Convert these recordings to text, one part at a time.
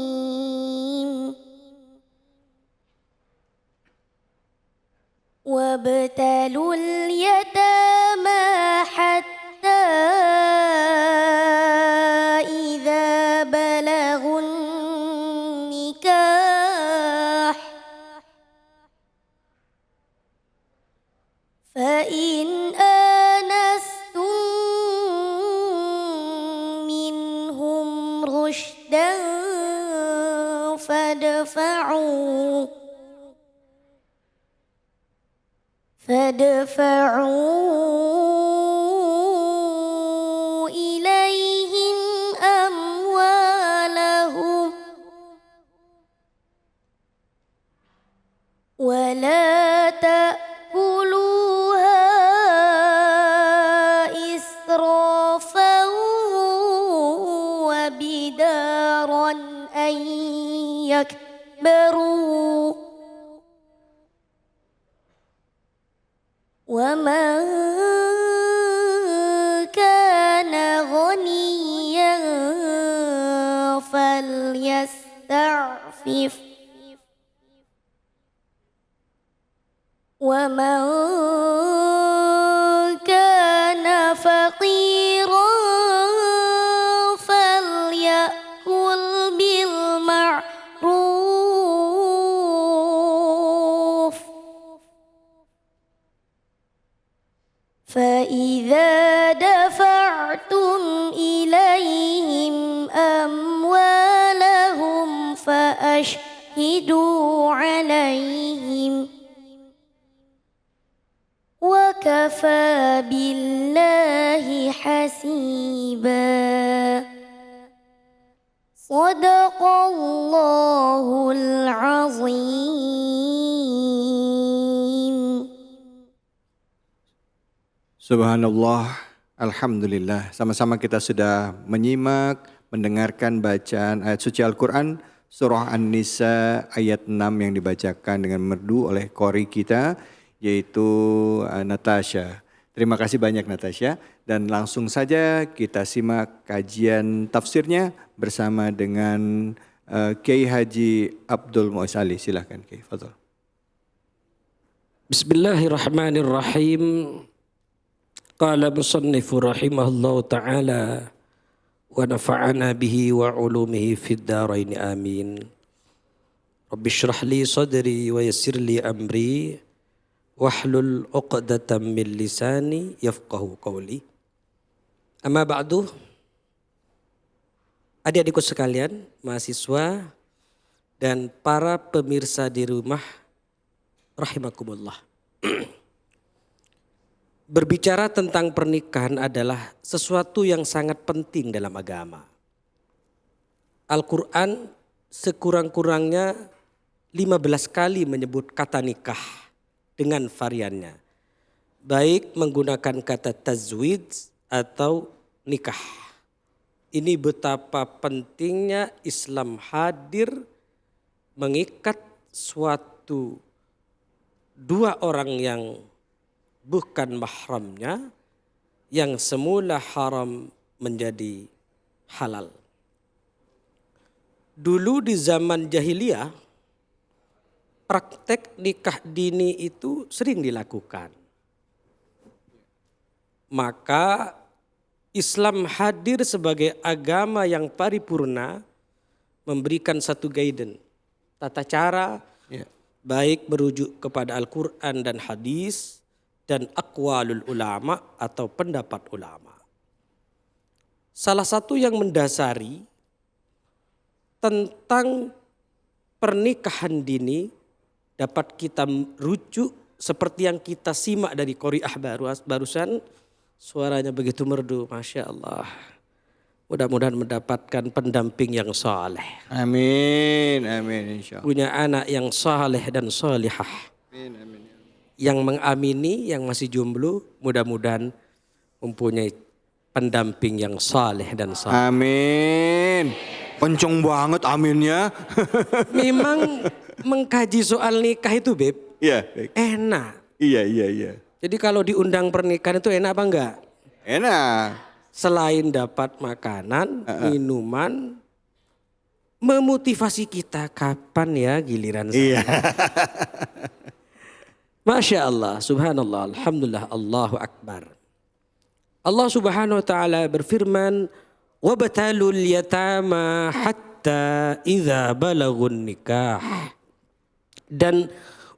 الرحيم وابتلوا اليتامى حتى إذا بلغوا النكاح فإن آنستم منهم رشدا فادفعوا إليهم أموالهم ولا تأكلوها إسرافا وبدارا أن يكبروا ومن كان غنيا فليستعفف ومن كان فقيرا فليأكل بالمعروف فإذا دفعتم إليهم أموالهم فأشهدوا عليهم وكفى بالله حسيبا صدق الله العظيم. Subhanallah, Alhamdulillah. Sama-sama kita sudah menyimak, mendengarkan bacaan ayat suci Al-Quran Surah An-Nisa ayat 6 yang dibacakan dengan merdu oleh qori kita yaitu Natasha. Terima kasih banyak Natasha dan langsung saja kita simak kajian tafsirnya bersama dengan Kiai Haji Abdul Mu'izz Ali. Silahkan Kiai, fadhol. Bismillahirrahmanirrahim. Qala musannifu rahimahullahu ta'ala wa nafa'ana bihi wa ulumihi fid dharain amin. Rabbi shrah li sadri wa yassir li amri wahlul 'uqdatam min lisani yafqahu qawli. Amma ba'du. Adik-adikku sekalian, mahasiswa dan para pemirsa di rumah rahimakumullah. Berbicara tentang pernikahan adalah sesuatu yang sangat penting dalam agama. Al-Quran sekurang-kurangnya 15 kali menyebut kata nikah dengan variannya. Baik menggunakan kata tazwij atau nikah. Ini betapa pentingnya Islam hadir mengikat suatu dua orang yang bukan mahramnya yang semula haram menjadi halal. Dulu di zaman jahiliyah praktek nikah dini itu sering dilakukan. Maka Islam hadir sebagai agama yang paripurna memberikan satu guidance, tata cara baik merujuk kepada Al-Quran dan hadis dan aqwalul ulama atau pendapat ulama. Salah satu yang mendasari tentang pernikahan dini dapat kita rujuk seperti yang kita simak dari qori'ah barusan. Suaranya begitu merdu, Masya Allah. Mudah-mudahan mendapatkan pendamping yang saleh. Amin, amin insya Allah. Punya anak yang saleh dan salihah. Amin, amin. Yang mengamini, yang masih jomblo, mudah-mudahan mempunyai pendamping yang saleh dan saleh. Amin. Kenceng banget aminnya. Memang mengkaji soal nikah itu, Beb, Iya, enak. iya. Jadi kalau diundang pernikahan itu enak apa enggak? Enak. Selain dapat makanan, minuman, memotivasi kita kapan ya giliran saya. Iya. Masya Allah, subhanallah, alhamdulillah, Allahu Akbar. Allah subhanahu wa ta'ala berfirman, وَبَتَالُوا الْيَتَامَى حَتَّى إِذَا بَلَغُوا النِّكَاحِ. Dan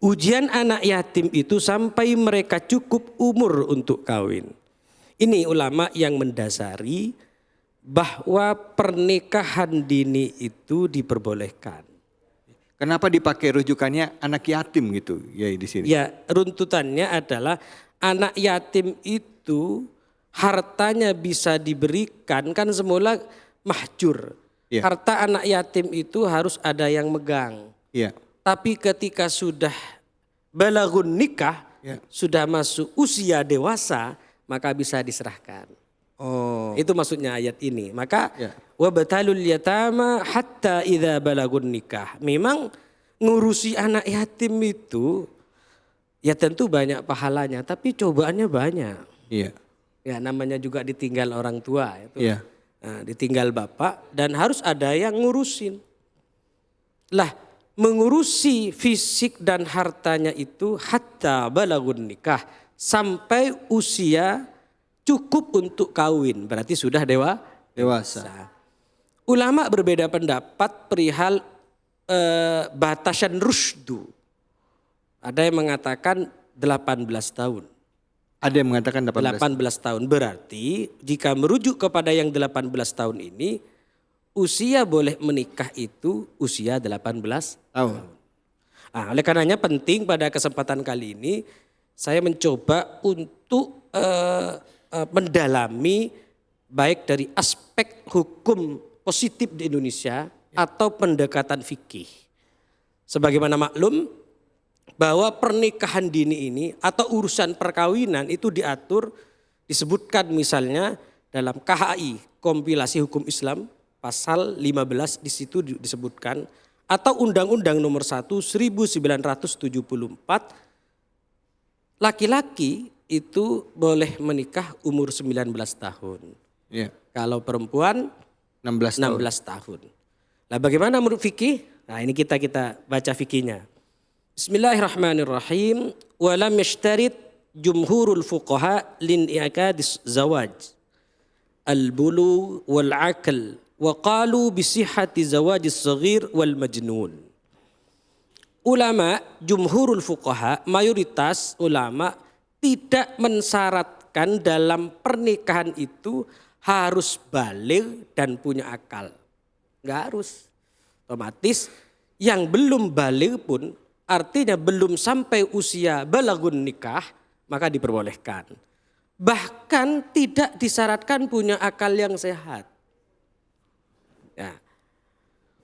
ujian anak yatim itu sampai mereka cukup umur untuk kawin. Ini ulama yang mendasari bahwa pernikahan dini itu diperbolehkan. Kenapa dipakai rujukannya anak yatim gitu ya di sini? Ya, runtutannya adalah anak yatim itu hartanya bisa diberikan, kan semula mahjur. Ya. Harta anak yatim itu harus ada yang megang. Iya. Tapi ketika sudah balagun nikah, Ya. sudah masuk usia dewasa, maka bisa diserahkan. Oh. Itu maksudnya ayat ini. Maka Ya. wabatalul yatama hatta idza balagun nikah. Memang ngurusi anak yatim itu ya tentu banyak pahalanya, tapi cobaannya banyak. Iya. Ya namanya juga ditinggal orang tua itu. Iya. Nah, ditinggal bapak dan harus ada yang ngurusin. Lah, mengurusi fisik dan hartanya itu hatta balagun nikah, sampai usia cukup untuk kawin, berarti sudah Dewasa. Ulama berbeda pendapat perihal batasan rusdu. Ada yang mengatakan 18 tahun. Ada yang mengatakan 18 tahun berarti jika merujuk kepada yang 18 tahun ini, usia boleh menikah itu usia 18 tahun. Nah, oleh karenanya penting pada kesempatan kali ini saya mencoba untuk mendalami baik dari aspek hukum positif di Indonesia atau pendekatan fikih. Sebagaimana maklum bahwa pernikahan dini ini atau urusan perkawinan itu diatur, disebutkan misalnya dalam KHI, Kompilasi Hukum Islam, pasal 15 di situ disebutkan, atau Undang-Undang Nomor 1 1974, laki-laki itu boleh menikah umur 19 tahun. Iya. Kalau perempuan 16 tahun. 16 tahun. Nah, bagaimana menurut fikih? Nah, ini kita baca fikihnya. Bismillahirrahmanirrahim. Wa lam yashtarit jumhurul fuqaha lin i'qadis zawaj al-bulu wal aql wa qalu bi sihhati zawajis saghir wal majnun. Ulama jumhurul fuqaha, mayoritas ulama tidak mensyaratkan dalam pernikahan itu harus baligh dan punya akal. Enggak harus. Otomatis yang belum baligh pun artinya belum sampai usia balagun nikah maka diperbolehkan. Bahkan tidak disyaratkan punya akal yang sehat. Ya.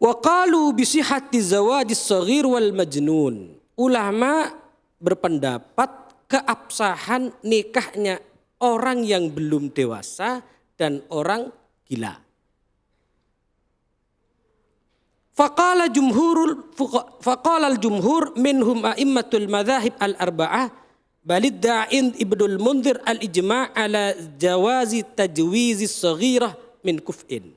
Wa qalu bi sihhati zawajis saghir wal majnun. Ulama berpendapat keabsahan nikahnya orang yang belum dewasa dan orang gila. Faqala al-jumhur minhum a'immatul madzahib al-arba'ah balid da'in Ibnul Mundhir al-ijma' ala jawazi tajwizi saghirah min kuf'in.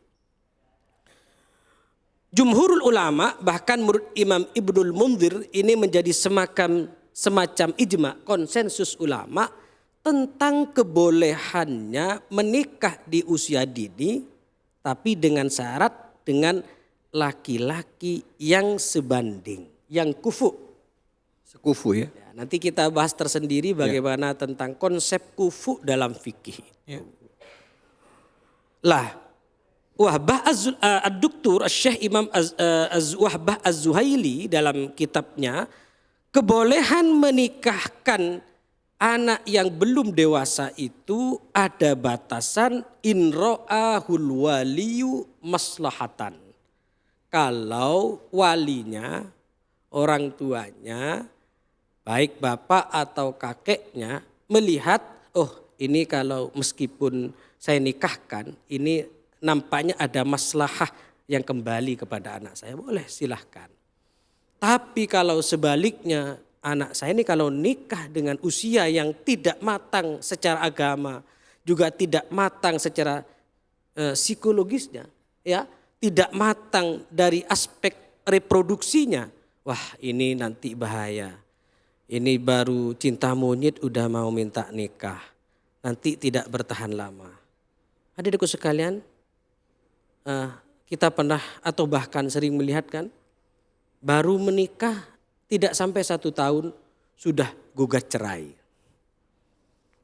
Jumhurul ulama bahkan menurut Imam Ibnul Mundhir ini menjadi semacam ijma, konsensus ulama tentang kebolehannya menikah di usia dini tapi dengan syarat dengan laki-laki yang sebanding, yang kufu. Sekufu ya. Ya, nanti kita bahas tersendiri bagaimana tentang konsep kufu dalam fikih. Ya. Lah, Wahbah ad-Doktor Syekh Imam Wahbah Az-Zuhaili dalam kitabnya kebolehan menikahkan anak yang belum dewasa itu ada batasan in ra'ahul waliyu maslahatan. Kalau walinya, orang tuanya, baik bapak atau kakeknya melihat, oh ini kalau meskipun saya nikahkan, ini nampaknya ada maslahah yang kembali kepada anak saya, boleh silahkan. Tapi kalau sebaliknya, anak saya ini kalau nikah dengan usia yang tidak matang secara agama, juga tidak matang secara psikologisnya, ya, tidak matang dari aspek reproduksinya, wah ini nanti bahaya. Ini baru cinta monyet udah mau minta nikah. Nanti tidak bertahan lama. Adik-adikku sekalian, kita pernah atau bahkan sering melihat kan, baru menikah tidak sampai 1 tahun sudah gugat cerai.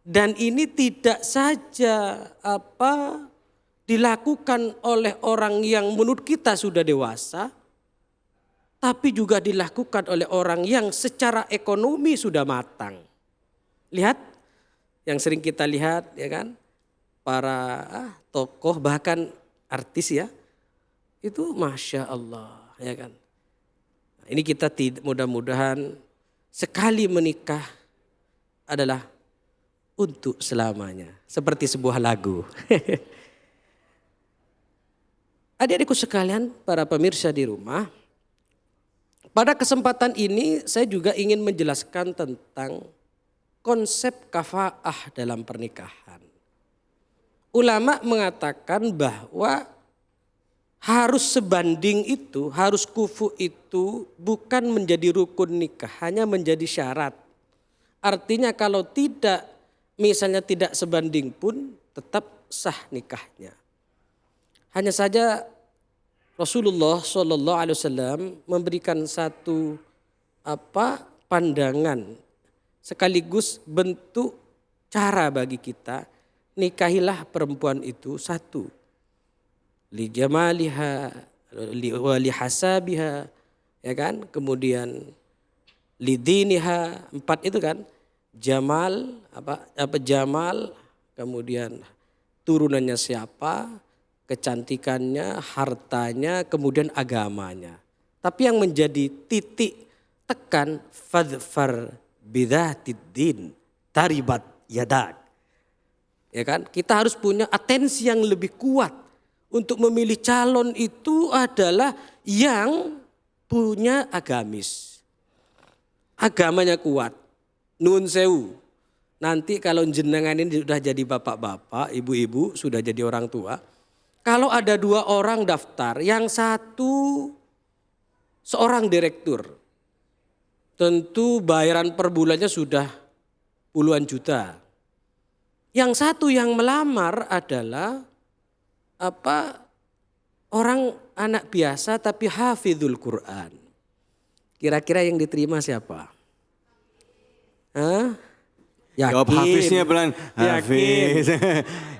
Dan ini tidak saja dilakukan oleh orang yang menurut kita sudah dewasa, tapi juga dilakukan oleh orang yang secara ekonomi sudah matang. Lihat, yang sering kita lihat ya kan, para tokoh bahkan artis ya, itu Masya Allah ya kan. Ini kita mudah-mudahan sekali menikah adalah untuk selamanya. Seperti sebuah lagu. Adik-adikku sekalian, para pemirsa di rumah, pada kesempatan ini saya juga ingin menjelaskan tentang konsep kafaah dalam pernikahan. Ulama mengatakan bahwa harus sebanding itu, harus kufu itu bukan menjadi rukun nikah, hanya menjadi syarat. Artinya kalau tidak, misalnya tidak sebanding pun tetap sah nikahnya. Hanya saja Rasulullah SAW memberikan satu pandangan sekaligus bentuk cara bagi kita, nikahilah perempuan itu satu, li jamaliha wa li hasabiha, ya kan, kemudian li diniha, 4 itu kan, jamal jamal, kemudian turunannya siapa, kecantikannya, hartanya, kemudian agamanya. Tapi yang menjadi titik tekan, fadfar bidzatid din taribat yadak. Ya kan? Kita harus punya atensi yang lebih kuat untuk memilih calon itu adalah yang punya agamis. Agamanya kuat. Nun sewu. Nanti kalau jenengan ini sudah jadi bapak-bapak, ibu-ibu, sudah jadi orang tua, kalau ada 2 orang daftar, yang satu seorang direktur, tentu bayaran per bulannya sudah puluhan juta. Yang satu yang melamar adalah orang anak biasa tapi hafizul Quran. Kira-kira yang diterima siapa? Yakin. Jawab Hafiznya pelan. Hafiz.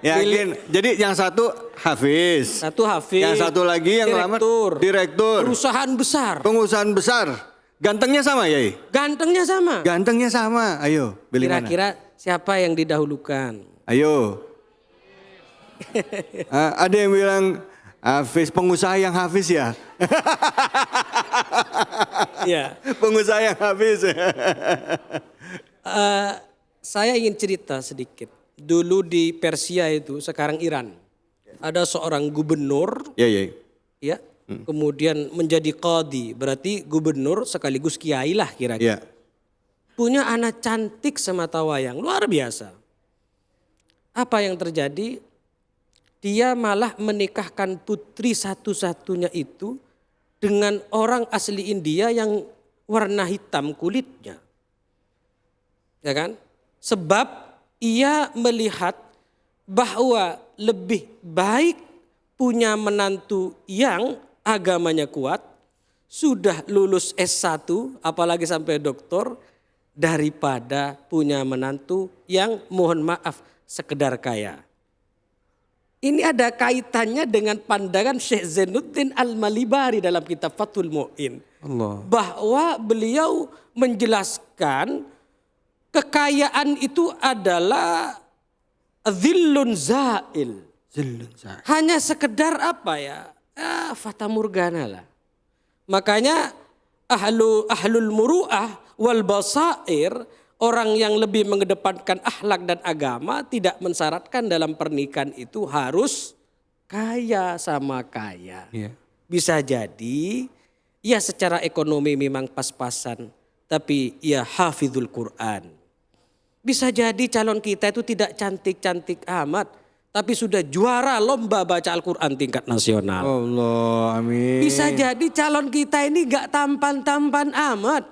Yakin. Jadi yang satu Hafiz. Satu Hafiz. Yang satu lagi yang lamar direktur. Perusahaan besar. Pengusahaan besar. Gantengnya sama ya? Gantengnya sama. Gantengnya sama. Ayo, pilih Kira-kira siapa yang didahulukan? Ayo. Ada yang bilang Hafiz, pengusaha yang Hafiz ya? Iya. Pengusaha yang Hafiz. Saya ingin cerita sedikit. Dulu di Persia itu, sekarang Iran, ada seorang gubernur, ya, kemudian menjadi qadhi, berarti gubernur sekaligus kiai lah kira-kira. Punya anak cantik semata wayang, luar biasa. Apa yang terjadi? Dia malah menikahkan putri satu-satunya itu dengan orang asli India yang warna hitam kulitnya. Ya kan? Sebab ia melihat bahwa lebih baik punya menantu yang agamanya kuat, sudah lulus S1 apalagi sampai doktor, daripada punya menantu yang mohon maaf sekedar kaya. Ini ada kaitannya dengan pandangan Syekh Zainuddin Al-Malibari dalam kitab Fathul Mu'in. Bahwa beliau menjelaskan kekayaan itu adalah zillun zail. Hanya sekedar fata morgana lah. Makanya ahlul muru'ah wal basair, orang yang lebih mengedepankan akhlak dan agama tidak mensyaratkan dalam pernikahan itu harus kaya sama kaya. Bisa jadi ya secara ekonomi memang pas-pasan, tapi ya hafizul Quran. Bisa jadi calon kita itu tidak cantik-cantik amat, tapi sudah juara lomba baca Al-Quran tingkat nasional. Allah, amin. Bisa jadi calon kita ini gak tampan-tampan amat,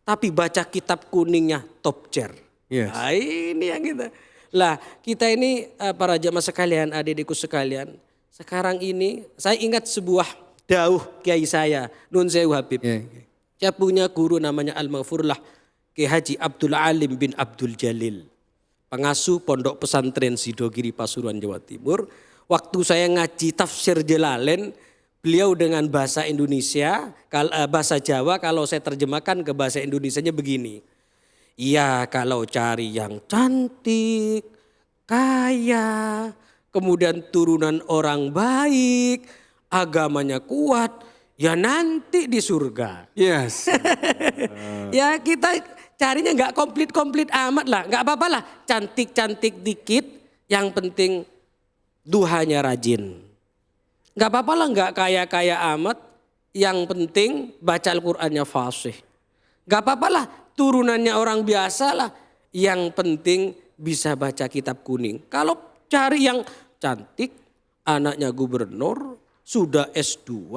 tapi baca kitab kuningnya top chair. Yes. Nah, ini yang kita. Lah kita ini para jamaah sekalian, adik-adikku sekalian. Sekarang ini saya ingat sebuah dawuh kiai saya, Nun Sewu Habib. Saya punya guru namanya Al-Maghfurlah, Kiai Haji Abdul Alim bin Abdul Jalil. Pengasuh Pondok Pesantren Sidogiri Pasuruan Jawa Timur. Waktu saya ngaji tafsir Jalalain, beliau dengan bahasa Indonesia, bahasa Jawa kalau saya terjemahkan ke bahasa Indonesianya begini. Ya kalau cari yang cantik, kaya, kemudian turunan orang baik, agamanya kuat, ya nanti di surga. Yes. Ya kita carinya nggak komplit-komplit amat lah, nggak apa-apa lah, cantik-cantik dikit, yang penting duhanya rajin. Nggak apa-apa lah nggak kaya-kaya amat, yang penting baca Al-Qur'annya fasih. Nggak apa-apa lah turunannya orang biasa lah, yang penting bisa baca kitab kuning. Kalau cari yang cantik, anaknya gubernur, sudah S2,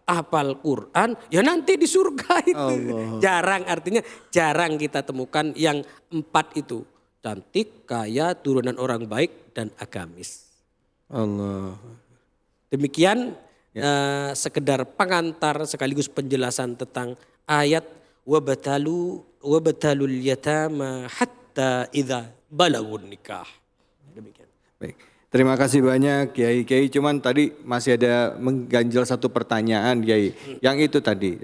hafal Quran, ya nanti di surga itu. Allah. Jarang, artinya jarang kita temukan yang 4 itu. Cantik, kaya, turunan orang baik, dan agamis. Allah. Demikian sekedar pengantar sekaligus penjelasan tentang ayat wabatalul yatama hatta idza balagun nikah. Demikian. Baik. Terima kasih banyak Kiai. Cuman tadi masih ada mengganjal satu pertanyaan Kiai. Yang itu tadi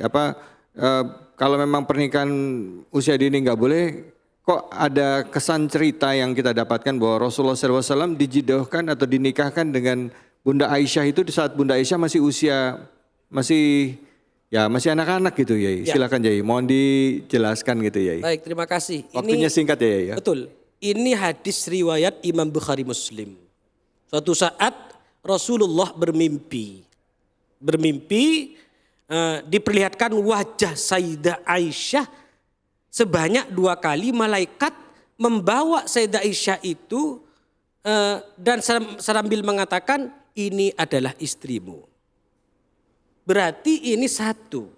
kalau memang pernikahan usia dini nggak boleh, kok ada kesan cerita yang kita dapatkan bahwa Rasulullah SAW dijodohkan atau dinikahkan dengan Bunda Aisyah itu di saat Bunda Aisyah masih anak-anak gitu Kiai. Silakan Kiai, mohon dijelaskan gitu Kiai. Baik, terima kasih. Waktunya singkat ya Kiai ya. Betul. Ini hadis riwayat Imam Bukhari Muslim. Suatu saat Rasulullah bermimpi diperlihatkan wajah Sayyidah Aisyah sebanyak 2 kali malaikat membawa Sayyidah Aisyah itu dan sambil mengatakan ini adalah istrimu. Berarti ini satu,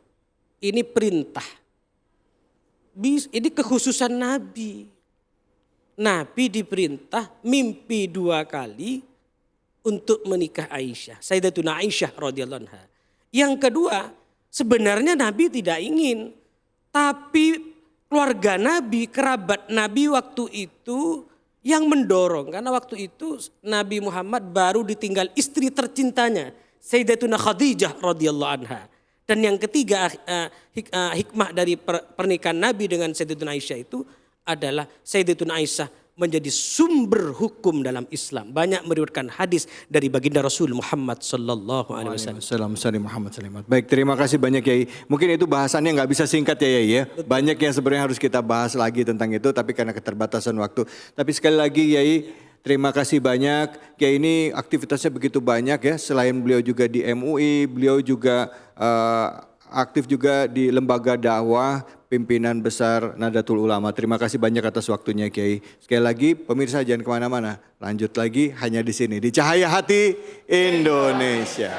ini perintah, ini kekhususan Nabi. Nabi diperintah mimpi 2 kali untuk menikah Aisyah, Sayyidatuna Aisyah radhiyallahu anha. Yang kedua, sebenarnya Nabi tidak ingin, tapi keluarga Nabi, kerabat Nabi waktu itu yang mendorong. Karena waktu itu Nabi Muhammad baru ditinggal istri tercintanya, Sayyidatuna Khadijah radhiyallahu anha. Dan yang ketiga hikmah dari pernikahan Nabi dengan Sayyidatuna Aisyah itu adalah Sayyidatuna Aisyah menjadi sumber hukum dalam Islam. Banyak meriwayatkan hadis dari baginda Rasul Muhammad sallallahu alaihi wasallam. Baik, terima kasih banyak Kiai. Mungkin itu bahasannya nggak bisa singkat ya Kiai ya. Banyak yang sebenarnya harus kita bahas lagi tentang itu, tapi karena keterbatasan waktu. Tapi sekali lagi Kiai, terima kasih banyak. Kiai ini aktivitasnya begitu banyak ya. Selain beliau juga di MUI, beliau juga aktif juga di lembaga dakwah pimpinan besar Nahdlatul Ulama. Terima kasih banyak atas waktunya Kiai. Sekali lagi pemirsa jangan kemana-mana. Lanjut lagi hanya di sini di Cahaya Hati Indonesia.